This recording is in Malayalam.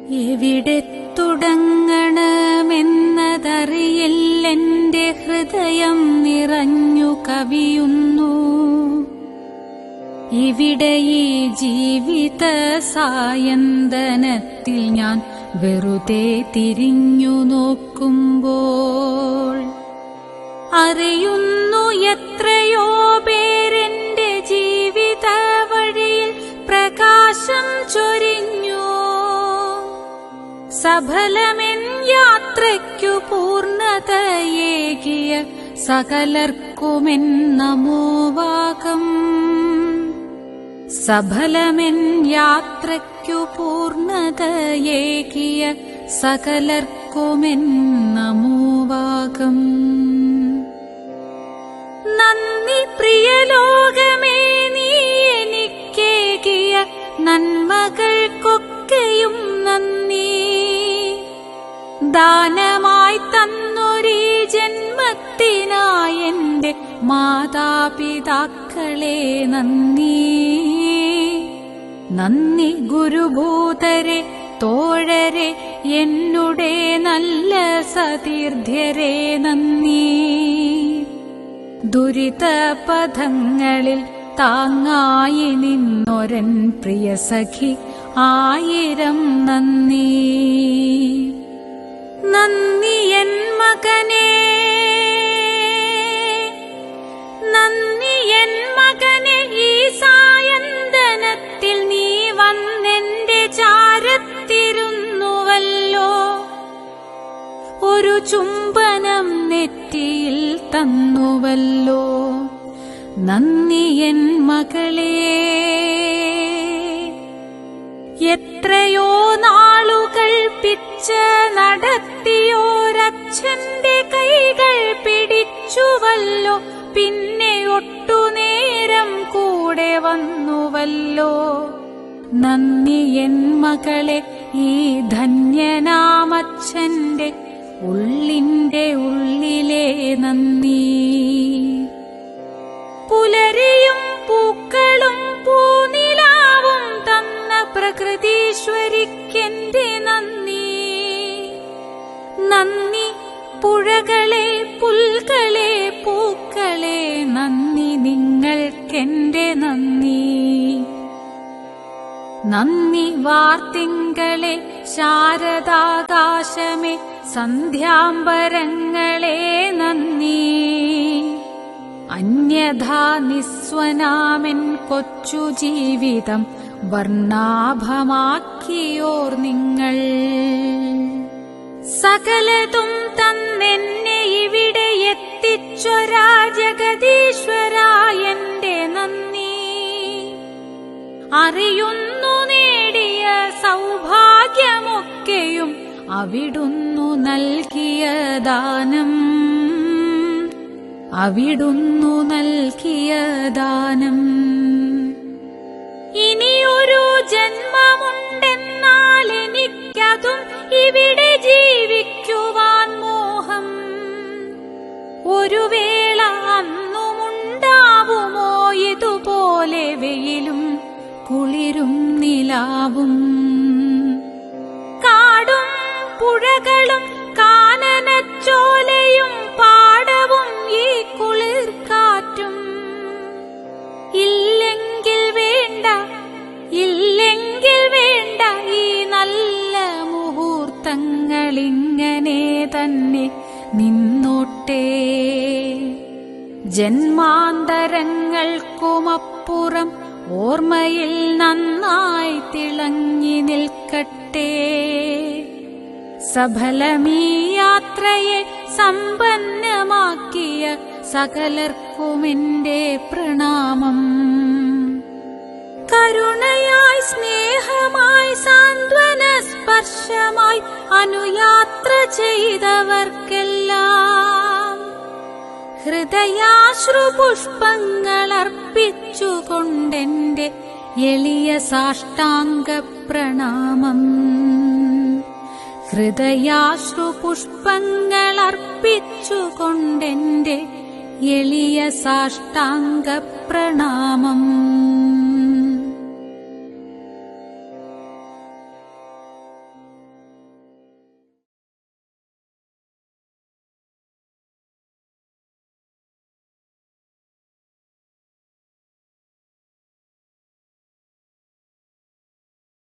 എവിടെ തുടങ്ങണമെന്നതറിയില്ലെന്റെ ഹൃദയം നിറഞ്ഞു കവിയുന്നു. ഇവിടെ ഈ ജീവിത സായന്തനത്തിൽ ഞാൻ വെറുതെ തിരിഞ്ഞു നോക്കുമ്പോൾ അറിയുന്നു എത്രയോ പേരെന്റെ ജീവിത വഴിയിൽ പ്രകാശം ചൊരിഞ്ഞു. സഫലമെൻ യാത്രയ്ക്കു പൂർണ്ണതയേകിയ സകലർക്കുമെൻ നമോവാകം. സഫലമെൻ യാത്രയ്ക്കു പൂർണ്ണതയേകിയ സകലർക്കുമെൻ നമോവാകം. നന്ദി പ്രിയ ലോകമേ, നീ എനിക്കേകിയ നന്മകൾക്കൊക്കെയും നന്ദി. ദാനമായി തന്നൊരീ ജന്മത്തിനായെന്റെ മാതാപിതാക്കളെ നന്ദി. നന്ദി ഗുരുഭൂതരെ, തോഴരെ, എന്നുടെ നല്ല സതീർഥ്യരെ നന്ദി. ദുരിതപഥങ്ങളിൽ താങ്ങായി നിന്നൊരൻ പ്രിയ സഖി ആയിരം നന്ദി. നന്ദി എൻ മകനേ, നന്ദി എൻ മകനെ, ഈ സായന്തനത്തിൽ നീ വന്നെന്റെ ചാരത്തിരുന്നുവല്ലോ. ഒരു ചുംബനം നെറ്റിയിൽ തന്നുവല്ലോ. നന്ദി എൻ മകളേ. എത്രയോ നാളുകൾ പിച്ച നടത്തിയോരച്ഛന്റെ കൈകൾ പിടിച്ചുവല്ലോ. പിന്നെ ഒട്ടുനേരം കൂടെ വന്നുവല്ലോ. നന്ദി എൻ മകളെ, ഈ ധന്യനാമച്ഛന്റെ ഉള്ളിന്റെ ഉള്ളിലെ നന്ദി. പുലരിയും പൂക്കളും പൂനിലാവും തന്ന പ്രകൃതീശ്വരിക്കെന്റെ നന്ദി. നന്ദി പുഴകളെ, പുൽകളെ, പൂക്കളെ, നന്ദി നിങ്ങൾക്കെന്റെ നന്ദി. നന്ദി വാർത്തിങ്കളെ, ശാരദാകാശമേ, സന്ധ്യാംബരങ്ങളെ നന്ദി. അന്യഥാ നിസ്വനാമൻ കൊച്ചു ജീവിതം വർണ്ണാഭമാക്കിയോർ നിങ്ങൾ. സകലതും തന്നെന്നെ ഇവിടെ എത്തിച്ചൊരാ ജഗദീശ്വരായന്റെ നന്ദി. അറിയുന്നു നേടിയ സൗഭാഗ്യമൊക്കെയും അവിടുന്നു നൽകിയ ദാനം. അവിടുന്നു നൽകിയ ദാനം. ഇനിയൊരു ജന്മമുണ്ടെന്നാൽ എനിക്കതും ഇവിടെ ജീവിക്കുവാൻ മോഹം. ഒരു വേള അന്നുമുണ്ടാവുമോ ഇതുപോലെ വെയിലും കുളിരും നിലാവും. കാടും പുഴകളും കാനനച്ചോലയും പാടവും ഈ കുളിർക്കാറ്റും. ഇല്ലെങ്കിൽ വേണ്ട, ഇല്ലെങ്കിൽ വേണ്ട, ഈ നല്ല മുഹൂർത്തങ്ങളിങ്ങനെ തന്നെ നിന്നോട്ടെ. ജന്മാന്തരങ്ങൾക്കുമപ്പുറം ഓർമ്മയിൽ നന്നായി തിളങ്ങി നിൽക്കട്ടെ. സഫലമീ യാത്രയെ സമ്പന്നമാക്കിയ സകലർക്കുമെന്റെ പ്രണാമം. കരുണയായി, സ്നേഹമായി, സാന്ത്വന സ്പർശമായി അനുയാത്ര ചെയ്തവർക്കെല്ലാം ഹൃദയാശ്രുപുഷ്പങ്ങൾ അർപ്പിച്ചുകൊണ്ടെന്റെ എളിയ സാഷ്ടാംഗ പ്രണാമം. ഹൃദയാശ്രുപുഷ്പങ്ങൾ അർപ്പിച്ചുകൊണ്ടെന്റെ എളിയ സാഷ്ടാംഗ പ്രണാമം.